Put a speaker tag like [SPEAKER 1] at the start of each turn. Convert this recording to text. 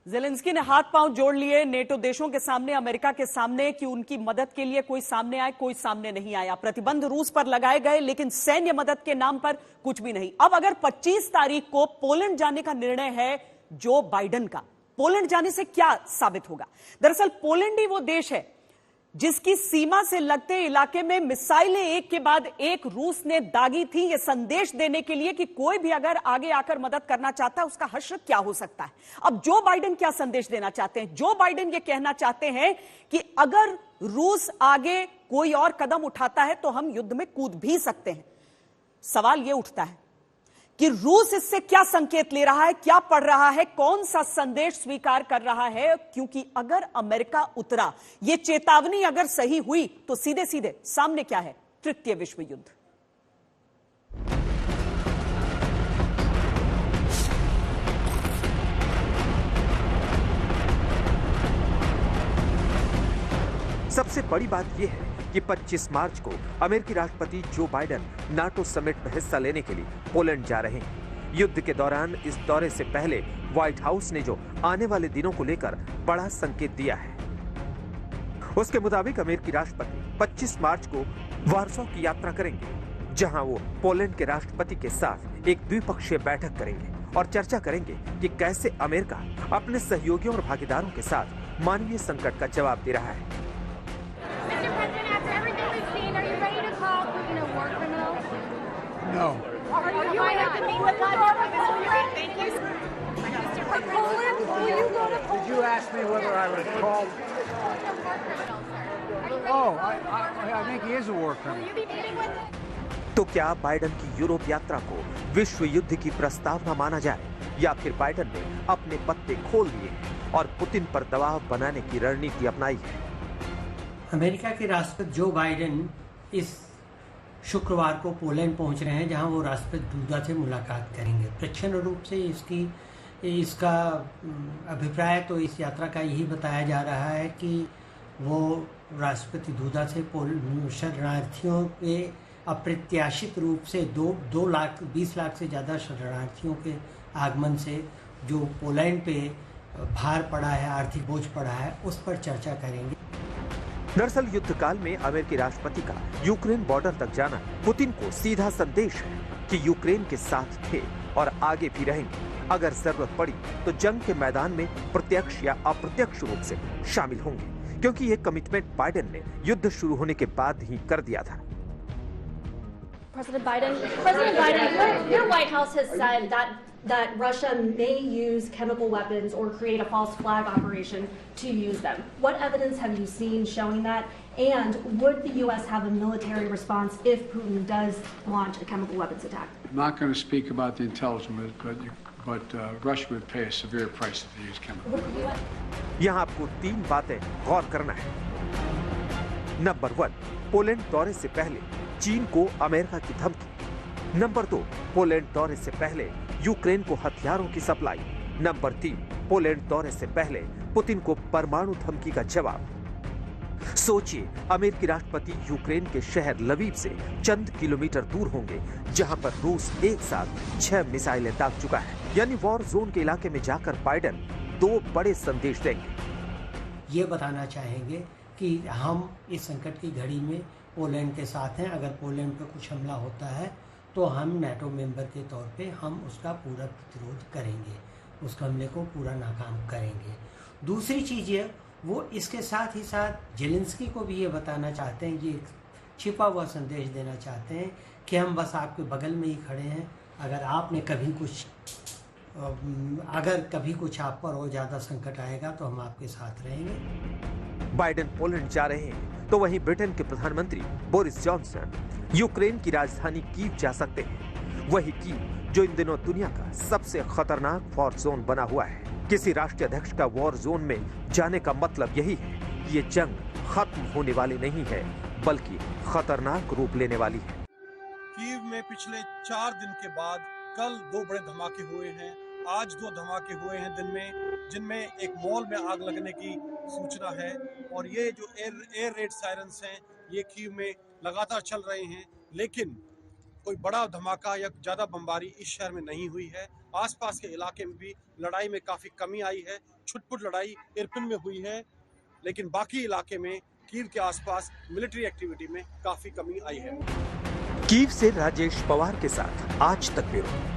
[SPEAKER 1] Zelensky ने हाथ पांव जोड़ लिए नेटो देशों के सामने, अमेरिका के सामने कि उनकी मदद के लिए कोई सामने आए। कोई सामने नहीं आया। प्रतिबंध रूस पर लगाए गए, लेकिन सैन्य मदद के नाम पर कुछ भी नहीं। अब अगर 25 तारीख को पोलैंड जाने का निर्णय है जो बाइडेन का, पोलैंड जाने से क्या साबित होगा? दरअसल पोलैंड ही वो देश है जिसकी सीमा से लगते इलाके में मिसाइलें एक के बाद एक रूस ने दागी थी, यह संदेश देने के लिए कि कोई भी अगर आगे आकर मदद करना चाहता है उसका हश्र क्या हो सकता है। अब जो बाइडेन क्या संदेश देना चाहते हैं? जो बाइडेन यह कहना चाहते हैं कि अगर रूस आगे कोई और कदम उठाता है तो हम युद्ध में कूद भी सकते हैं। सवाल यह उठता है कि रूस इससे क्या संकेत ले रहा है, क्या पढ़ रहा है, कौन सा संदेश स्वीकार कर रहा है? क्योंकि अगर अमेरिका उतरा, यह चेतावनी अगर सही हुई तो सीधे सीधे सामने क्या है? तृतीय विश्व युद्ध।
[SPEAKER 2] सबसे बड़ी बात यह है कि 25 मार्च को अमेरिकी राष्ट्रपति जो बाइडेन नाटो समिट में हिस्सा लेने के लिए पोलैंड जा रहे हैं। युद्ध के दौरान इस दौरे से पहले व्हाइट हाउस ने जो आने वाले दिनों को लेकर बड़ा संकेत दिया है, उसके मुताबिक अमेरिकी राष्ट्रपति 25 मार्च को वार्सो की यात्रा करेंगे, जहां वो पोलैंड के राष्ट्रपति के साथ एक द्विपक्षीय बैठक करेंगे और चर्चा करेंगे कि कैसे अमेरिका अपने सहयोगियों और भागीदारों के साथ मानवीय संकट का जवाब दे रहा है।
[SPEAKER 3] No.
[SPEAKER 4] Are you going to meet with Poland? Thank you.
[SPEAKER 3] Poland? Will you go to Poland? Did you ask me whether I was called? Oh, I think he is a war criminal.
[SPEAKER 4] Will you be meeting with him?
[SPEAKER 2] तो क्या Biden की Europe यात्रा को विश्व युद्ध की प्रस्तावना माना जाए, या फिर बाइडेन ने अपने पत्ते खोल दिए और पुतिन पर दबाव बनाने की रणनीति अपनाई है?
[SPEAKER 5] अमेरिका के राष्ट्रपति जो बाइडेन इस शुक्रवार को पोलैंड पहुंच रहे हैं, जहां वो राष्ट्रपति दूदा से मुलाकात करेंगे। प्रत्यक्ष रूप से इसका अभिप्राय तो इस यात्रा का यही बताया जा रहा है कि वो राष्ट्रपति दूदा से शरणार्थियों के अप्रत्याशित रूप से 20 लाख से ज़्यादा शरणार्थियों के आगमन से जो पोलैंड पे भार पड़ा है, आर्थिक बोझ पड़ा है, उस पर चर्चा करेंगे।
[SPEAKER 2] दरअसल युद्ध काल में अमेरिकी राष्ट्रपति का यूक्रेन बॉर्डर तक जाना पुतिन को सीधा संदेश है कि यूक्रेन के साथ थे और आगे भी रहेंगे। अगर जरूरत पड़ी तो जंग के मैदान में प्रत्यक्ष या अप्रत्यक्ष रूप से शामिल होंगे, क्योंकि ये कमिटमेंट बाइडेन ने युद्ध शुरू होने के बाद ही कर दिया था।
[SPEAKER 6] President Biden, your White House has said that Russia may use chemical weapons or create a false flag operation to use them. What evidence have you seen showing that? And would the U.S. have a military response if Putin does launch a chemical weapons attack?
[SPEAKER 3] I'm not going to speak about the intelligence, but Russia would pay a severe price if they use chemical weapons.
[SPEAKER 2] यहाँ आपको 3 बातें गौर करना है। Number 1, Poland दौरे से पहले चीन को अमेरिका की धमकी। नंबर 2, पोलैंड दौरे से पहले यूक्रेन को हथियारों की सप्लाई। नंबर 3, पोलैंड दौरे से पहले पुतिन को परमाणु धमकी का जवाब। सोचिए, अमेरिकी राष्ट्रपति यूक्रेन के शहर लवीव से चंद किलोमीटर दूर होंगे, जहां पर रूस एक साथ 6 मिसाइलें दाग चुका है। यानी वॉर जोन के इलाके में जाकर बाइडेन 2 बड़े संदेश देंगे।
[SPEAKER 5] ये बताना चाहेंगे कि हम इस संकट की घड़ी में पोलैंड के साथ हैं। अगर पोलैंड पे कुछ हमला होता है तो हम नाटो मेंबर के तौर पे हम उसका पूरा प्रतिरोध करेंगे, उस हमले को पूरा नाकाम करेंगे। दूसरी चीज़ ये, वो इसके साथ ही साथ ज़ेलेंस्की को भी ये बताना चाहते हैं, ये छिपा हुआ संदेश देना चाहते हैं कि हम बस आपके बगल में ही खड़े हैं। अगर कभी कुछ आप पर और ज़्यादा संकट आएगा तो हम आपके साथ रहेंगे।
[SPEAKER 2] बाइडेन पोलैंड जा रहे हैं तो वहीं ब्रिटेन के प्रधानमंत्री बोरिस जॉनसन यूक्रेन की राजधानी कीव जा सकते हैं। वही कीव जो इन दिनों दुनिया का सबसे खतरनाक वॉर जोन बना हुआ है। किसी राष्ट्रीय अध्यक्ष का वॉर जोन में जाने का मतलब यही है कि ये जंग खत्म होने वाली नहीं है, बल्कि खतरनाक रूप लेने वाली है।
[SPEAKER 7] कीव में पिछले 4 दिन के बाद कल 2 बड़े धमाके हुए हैं, आज 2 धमाके हुए हैं दिन में, जिनमें एक मॉल में आग लगने की सूचना है। और ये जो एयर रेड सायरन्स हैं ये कीव में लगातार चल रहे हैं, लेकिन कोई बड़ा धमाका या ज्यादा बमबारी इस शहर में नहीं हुई है। आसपास के इलाके में भी लड़ाई में काफी कमी आई है। छुटपुट लड़ाई इरपिन में हुई है, लेकिन बाकी इलाके में कीव के आसपास मिलिट्री एक्टिविटी में काफी कमी आई है।
[SPEAKER 2] कीव से राजेश पवार के साथ आज तक ब्यूरो।